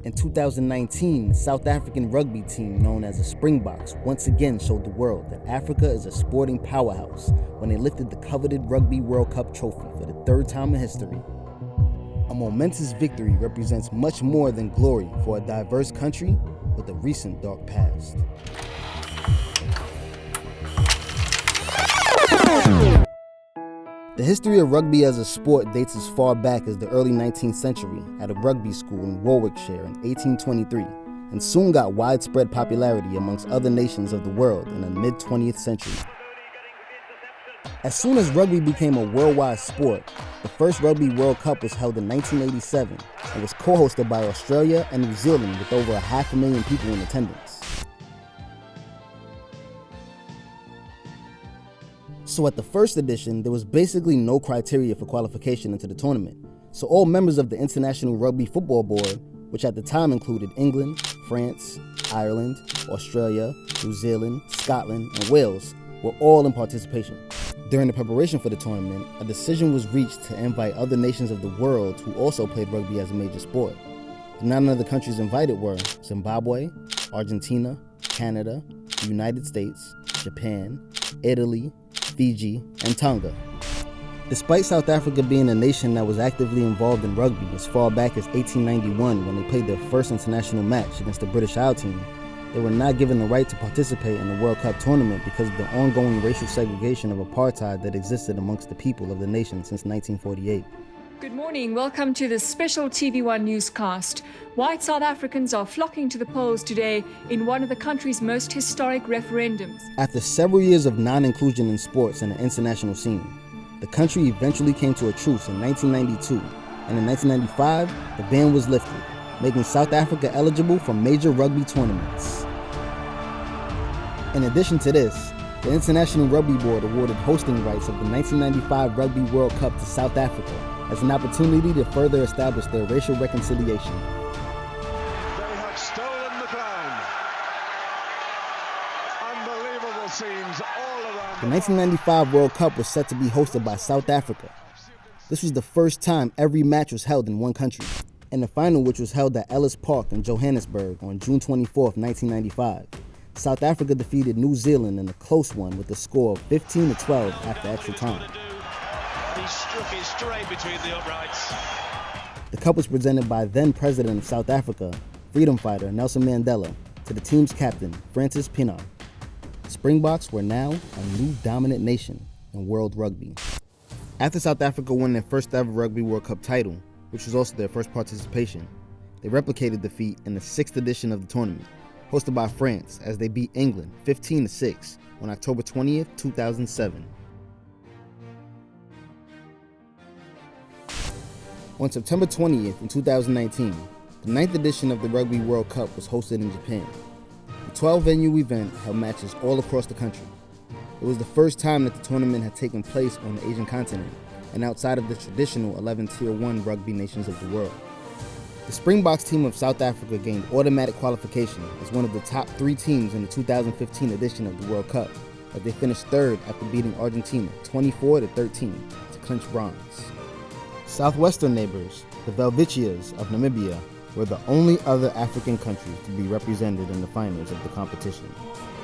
In 2019, the South African rugby team known as the Springboks once again showed the world that Africa is a sporting powerhouse when they lifted the coveted Rugby World Cup trophy for the third time in history. A momentous victory represents much more than glory for a diverse country with a recent dark past. The history of rugby as a sport dates as far back as the early 19th century at a rugby school in Warwickshire in 1823, and soon got widespread popularity amongst other nations of the world in the mid-20th century. As soon as rugby became a worldwide sport, the first Rugby World Cup was held in 1987 and was co-hosted by Australia and New Zealand with over 500,000 people in attendance. So at the first edition, there was basically no criteria for qualification into the tournament. So all members of the International Rugby Football Board, which at the time included England, France, Ireland, Australia, New Zealand, Scotland, and Wales, were all in participation. During the preparation for the tournament, a decision was reached to invite other nations of the world who also played rugby as a major sport. The 9 other countries invited were Zimbabwe, Argentina, Canada, the United States, Japan, Italy, Fiji, and Tonga. Despite South Africa being a nation that was actively involved in rugby as far back as 1891 when they played their first international match against the British Isles team, they were not given the right to participate in the World Cup tournament because of the ongoing racial segregation of apartheid that existed amongst the people of the nation since 1948. Good morning. Welcome to this special TV1 newscast. White South Africans are flocking to the polls today in one of the country's most historic referendums. After several years of non-inclusion in sports and the international scene, the country eventually came to a truce in 1992, and in 1995, the ban was lifted, making South Africa eligible for major rugby tournaments. In addition to this, the International Rugby Board awarded hosting rights of the 1995 Rugby World Cup to South Africa as an opportunity to further establish their racial reconciliation. They have stolen the crown. Unbelievable scenes all around. The 1995 World Cup was set to be hosted by South Africa. This was the first time every match was held in one country, and the final, which was held at Ellis Park in Johannesburg on June 24, 1995. South Africa defeated New Zealand in a close one with a score of 15-12 after extra time. He struck it straight between the uprights. The cup was presented by then President of South Africa, freedom fighter Nelson Mandela, to the team's captain, Francis Pienaar. The Springboks were now a new dominant nation in world rugby. After South Africa won their first ever Rugby World Cup title, which was also their first participation, they replicated the feat in the 6th edition of the tournament, hosted by France as they beat England 15-6 on October 20th, 2007. On September 20th in 2019, the 9th edition of the Rugby World Cup was hosted in Japan. The 12-venue event held matches all across the country. It was the first time that the tournament had taken place on the Asian continent and outside of the traditional 11 Tier 1 rugby nations of the world. The Springboks team of South Africa gained automatic qualification as one of the top 3 teams in the 2015 edition of the World Cup, as they finished 3rd after beating Argentina 24-13 to clinch bronze. Southwestern neighbors, the Welwitjias of Namibia, were the only other African country to be represented in the finals of the competition.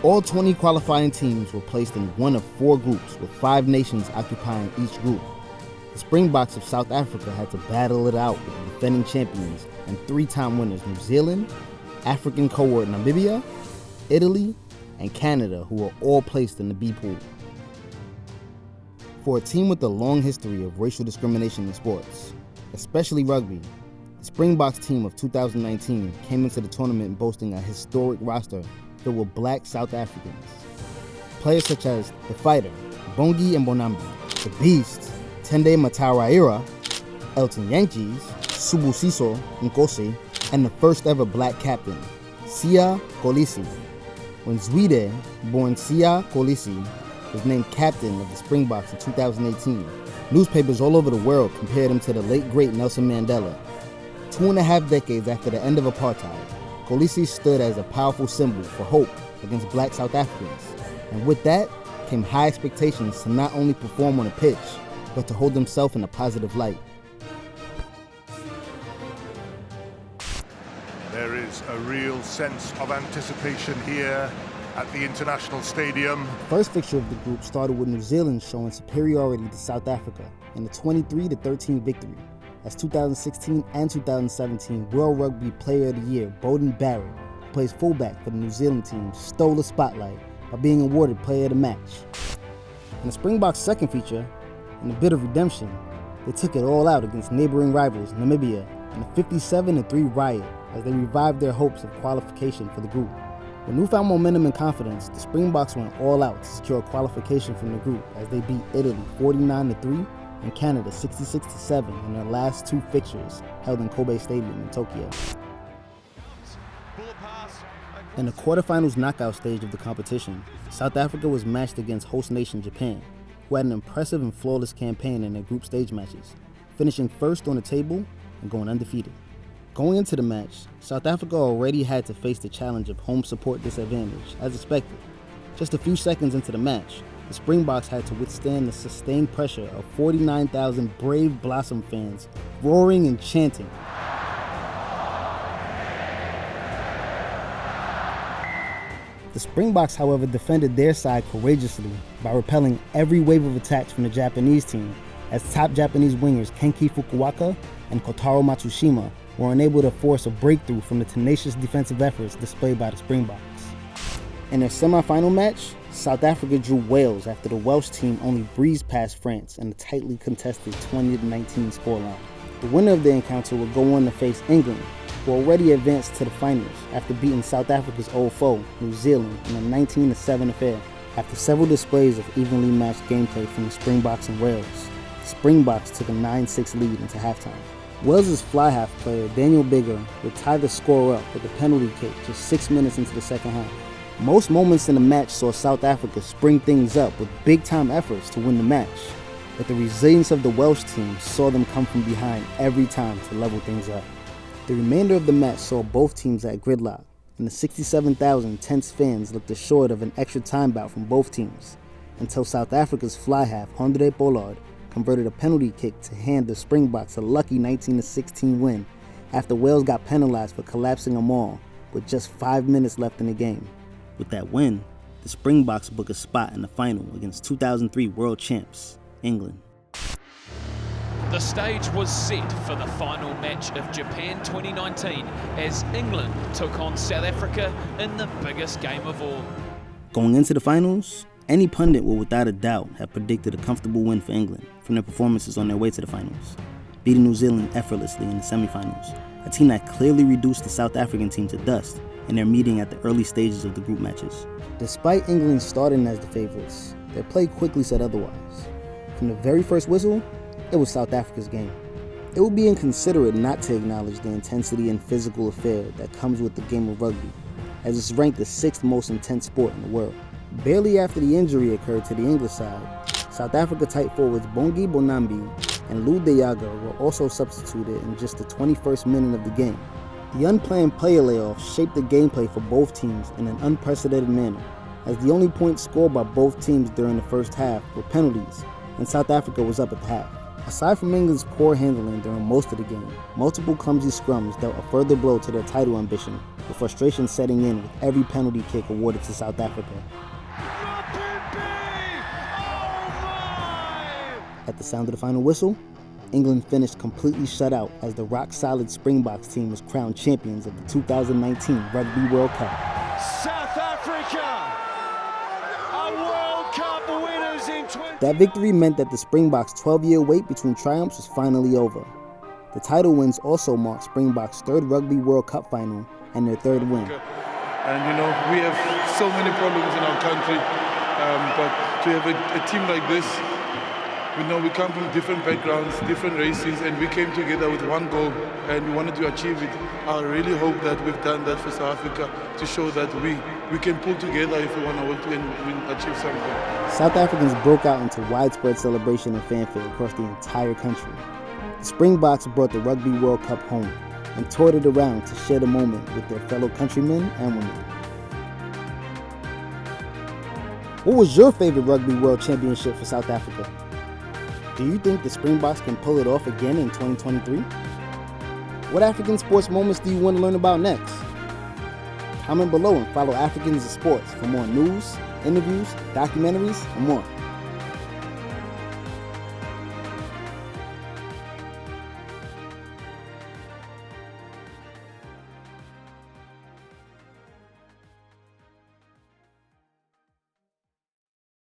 All 20 qualifying teams were placed in one of 4 groups, with 5 nations occupying each group. The Springboks of South Africa had to battle it out with the defending champions and 3-time winners New Zealand, African cohort Namibia, Italy, and Canada, who were all placed in the B pool. For a team with a long history of racial discrimination in sports, especially rugby, the Springboks team of 2019 came into the tournament boasting a historic roster filled with black South Africans. Players such as the fighter, Bongi Mbonambi, the beast, Tende Mataraira, Elton Yankees, Subusiso Nkosi, and the first ever black captain, Siya Kolisi. When Zwide, born Siya Kolisi, was named captain of the Springboks in 2018, newspapers all over the world compared him to the late great Nelson Mandela. 2.5 decades after the end of apartheid, Kolisi stood as a powerful symbol for hope against black South Africans. And with that came high expectations to not only perform on a pitch, but to hold himself in a positive light. There is a real sense of anticipation here at the International Stadium. The first fixture of the group started with New Zealand showing superiority to South Africa in a 23-13 victory, as 2016 and 2017 World Rugby Player of the Year Beauden Barrett, who plays fullback for the New Zealand team, stole the spotlight by being awarded Player of the Match. In the Springbok's second feature, in a bit of redemption, they took it all out against neighboring rivals Namibia in a 57-3 riot as they revived their hopes of qualification for the group. With newfound momentum and confidence, the Springboks went all out to secure qualification from the group as they beat Italy 49-3 and Canada 66-7 in their last two fixtures held in Kobe Stadium in Tokyo. In the quarterfinals knockout stage of the competition, South Africa was matched against host nation Japan, who had an impressive and flawless campaign in their group stage matches, finishing first on the table and going undefeated. Going into the match, South Africa already had to face the challenge of home support disadvantage, as expected. Just a few seconds into the match, the Springboks had to withstand the sustained pressure of 49,000 brave Blossom fans roaring and chanting. The Springboks, however, defended their side courageously by repelling every wave of attacks from the Japanese team, as top Japanese wingers Kenki Fukuoka and Kotaro Matsushima were unable to force a breakthrough from the tenacious defensive efforts displayed by the Springboks. In their semi-final match, South Africa drew Wales after the Welsh team only breezed past France in a tightly contested 20-19 scoreline. The winner of the encounter would go on to face England, who already advanced to the finals after beating South Africa's old foe, New Zealand, in a 19-7 affair. After several displays of evenly matched gameplay from the Springboks and Wales, the Springboks took a 9-6 lead into halftime. Wales's fly-half player, Daniel Biggar, would tie the score up with a penalty kick just 6 minutes into the second half. Most moments in the match saw South Africa spring things up with big-time efforts to win the match, but the resilience of the Welsh team saw them come from behind every time to level things up. The remainder of the match saw both teams at gridlock, and the 67,000 tense fans looked assured of an extra time bout from both teams, until South Africa's fly-half, Andre Pollard, converted a penalty kick to hand the Springboks a lucky 19-16 win after Wales got penalized for collapsing a maul with just 5 minutes left in the game. With that win, the Springboks book a spot in the final against 2003 world champs, England. The stage was set for the final match of Japan 2019 as England took on South Africa in the biggest game of all. Going into the finals, any pundit will without a doubt have predicted a comfortable win for England from their performances on their way to the finals, beating New Zealand effortlessly in the semifinals, a team that clearly reduced the South African team to dust in their meeting at the early stages of the group matches. Despite England starting as the favorites, their play quickly said otherwise. From the very first whistle, it was South Africa's game. It would be inconsiderate not to acknowledge the intensity and physical affair that comes with the game of rugby, as it's ranked the 6th most intense sport in the world. Barely after the injury occurred to the English side, South Africa tight forwards Bongi Bonambi and Lou De Jager were also substituted in just the 21st minute of the game. The unplanned player layoff shaped the gameplay for both teams in an unprecedented manner, as the only points scored by both teams during the first half were penalties, and South Africa was up at the half. Aside from England's poor handling during most of the game, multiple clumsy scrums dealt a further blow to their title ambition, with frustration setting in with every penalty kick awarded to South Africa. At the sound of the final whistle, England finished completely shut out as the rock-solid Springboks team was crowned champions of the 2019 Rugby World Cup. South Africa are World Cup winners in 20... That victory meant that the Springboks' 12-year wait between triumphs was finally over. The title wins also marked Springboks' third Rugby World Cup final and their third win. And we have so many problems in our country, but to have a team like this, we come from different backgrounds, different races, and we came together with one goal, and we wanted to achieve it. I really hope that we've done that for South Africa to show that we can pull together if we want to work and achieve something. South Africans broke out into widespread celebration and fanfare across the entire country. The Springboks brought the Rugby World Cup home and toured it around to share the moment with their fellow countrymen and women. What was your favorite Rugby World Championship for South Africa? Do you think the Springboks can pull it off again in 2023? What African sports moments do you want to learn about next? Comment below and follow Africans in Sports for more news, interviews, documentaries, and more.